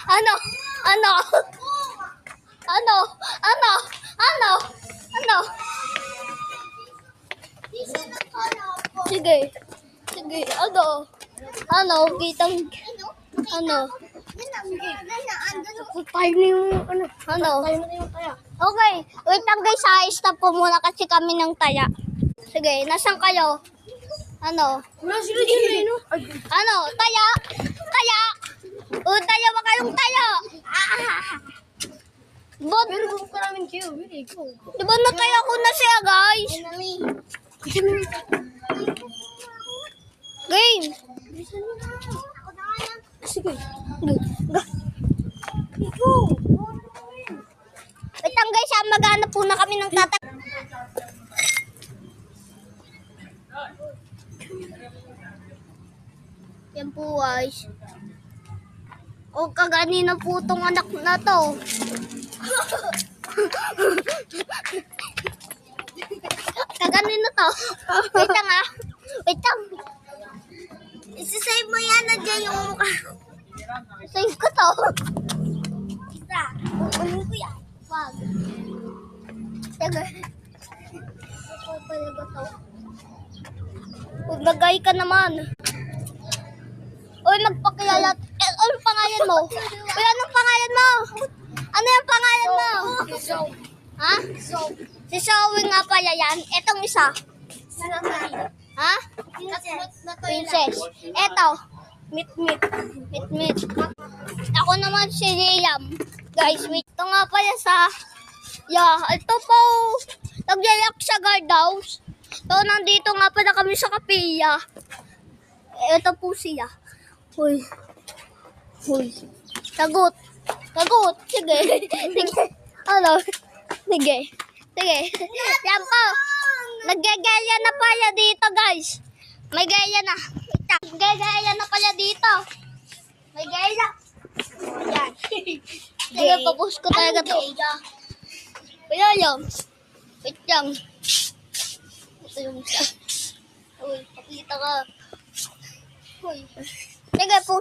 Ano? Ano? Ano? Ano? Ano? Ano? Sige. Sige. Ano? Ano? Kitang... Ano? Tayo na yung ano? Ano? Okay. Wait lang guys ha. Stop po muna kasi kami ng taya. Sige. Nasaan kayo? Ano? Ano? Taya? Taya? O, taya ba kayong taya? But, Pero kung karamin kayo, really, go. di ba nataya ko na siya guys? Game. Sige. Go. Wait lang guys ha. Maghanap po na kami ng tatak. Yan po guys. O kaganina po tong anak na to. Kaganina to. Wait lang ha. Wait lang. Isasave mo yan na dyan yung mukha. Save ko to. Isa. Kukunin ko yan. Wag. Sige. Ito talaga to. Maglagay ka naman. Uy, magpakilala. Anong pangalan mo? Uy, anong pangalan mo? Ano yung pangalan mo? Ha? Si Zoe nga pala yan. Etong isa. Ha? Princess. Eto. Meet. Ako naman si Liam. Guys, wait. Ito nga pala sa... Yeah, ito po. Naglalak sa guardhouse. So, nandito nga pala kami sa kapilya. Ito po siya. Uy. Tagot. Sige. Ano? Sige. Yan po. Naggagaya na pala dito, guys. May gaya na. Naggagaya na pala dito. May gaya. Yan. Sige, papost ko talaga to. Kaya lang. Wait lang. Ito yung isa. Uy, pakita ka. Uy. Sige po.